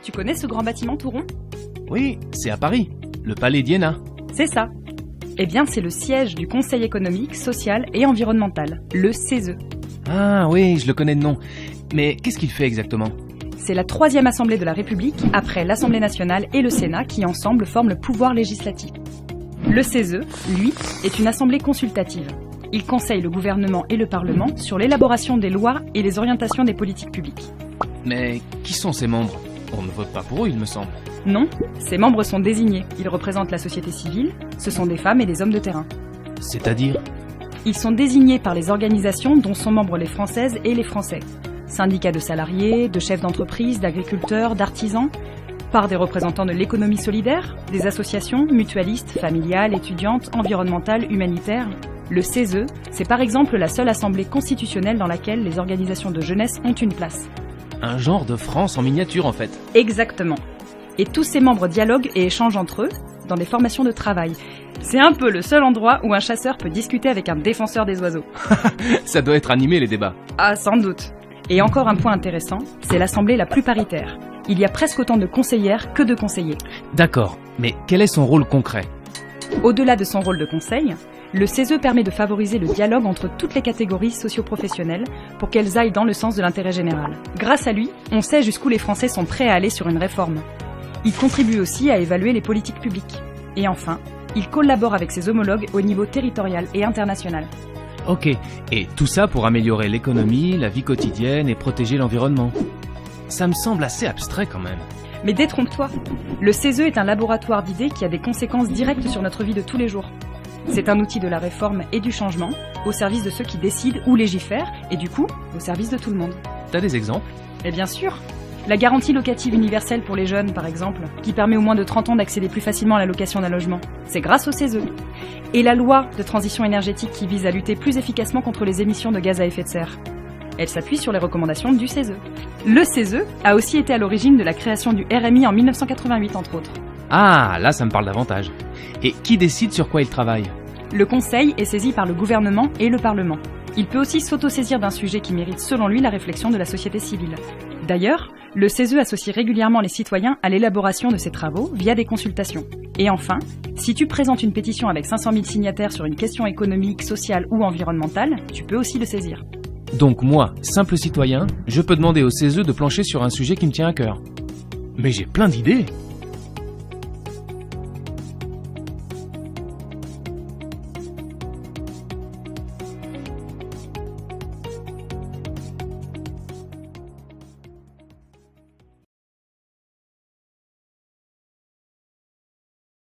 Tu connais ce grand bâtiment tout rond ? Oui, c'est à Paris, le Palais d'Iéna. C'est ça. Eh bien, c'est le siège du Conseil économique, social et environnemental, le CESE. Ah oui, je le connais de nom. Mais qu'est-ce qu'il fait exactement ? C'est la 3e assemblée de la République, après l'Assemblée nationale et le Sénat, qui ensemble forment le pouvoir législatif. Le CESE, lui, est une assemblée consultative. Il conseille le gouvernement et le Parlement sur l'élaboration des lois et les orientations des politiques publiques. Mais qui sont ces membres ? On ne vote pas pour eux, il me semble. Non, ces membres sont désignés. Ils représentent la société civile, ce sont des femmes et des hommes de terrain. C'est-à-dire ? Ils sont désignés par les organisations dont sont membres les Françaises et les Français. Syndicats de salariés, de chefs d'entreprise, d'agriculteurs, d'artisans, par des représentants de l'économie solidaire, des associations mutualistes, familiales, étudiantes, environnementales, humanitaires. Le CESE, c'est par exemple la seule assemblée constitutionnelle dans laquelle les organisations de jeunesse ont une place. Un genre de France en miniature en fait. Exactement. Et tous ces membres dialoguent et échangent entre eux dans des formations de travail. C'est un peu le seul endroit où un chasseur peut discuter avec un défenseur des oiseaux. Ça doit être animé les débats. Ah, sans doute. Et encore un point intéressant, c'est l'assemblée la plus paritaire. Il y a presque autant de conseillères que de conseillers. D'accord, mais quel est son rôle concret ? Au-delà de son rôle de conseil, le CESE permet de favoriser le dialogue entre toutes les catégories socio-professionnelles pour qu'elles aillent dans le sens de l'intérêt général. Grâce à lui, on sait jusqu'où les Français sont prêts à aller sur une réforme. Il contribue aussi à évaluer les politiques publiques. Et enfin, il collabore avec ses homologues au niveau territorial et international. Ok, et tout ça pour améliorer l'économie, la vie quotidienne et protéger l'environnement. Ça me semble assez abstrait quand même. Mais détrompe-toi, le CESE est un laboratoire d'idées qui a des conséquences directes sur notre vie de tous les jours. C'est un outil de la réforme et du changement, au service de ceux qui décident ou légifèrent, et du coup, au service de tout le monde. T'as des exemples ? Et bien sûr, la garantie locative universelle pour les jeunes, par exemple, qui permet aux moins de 30 ans d'accéder plus facilement à la location d'un logement, c'est grâce au CESE. Et la loi de transition énergétique qui vise à lutter plus efficacement contre les émissions de gaz à effet de serre. Elle s'appuie sur les recommandations du CESE. Le CESE a aussi été à l'origine de la création du RMI en 1988, entre autres. Ah, là ça me parle davantage. Et qui décide sur quoi il travaille ? Le Conseil est saisi par le gouvernement et le Parlement. Il peut aussi s'autosaisir d'un sujet qui mérite selon lui la réflexion de la société civile. D'ailleurs, le CESE associe régulièrement les citoyens à l'élaboration de ses travaux via des consultations. Et enfin, si tu présentes une pétition avec 500 000 signataires sur une question économique, sociale ou environnementale, tu peux aussi le saisir. Donc moi, simple citoyen, je peux demander au CESE de plancher sur un sujet qui me tient à cœur. Mais j'ai plein d'idées !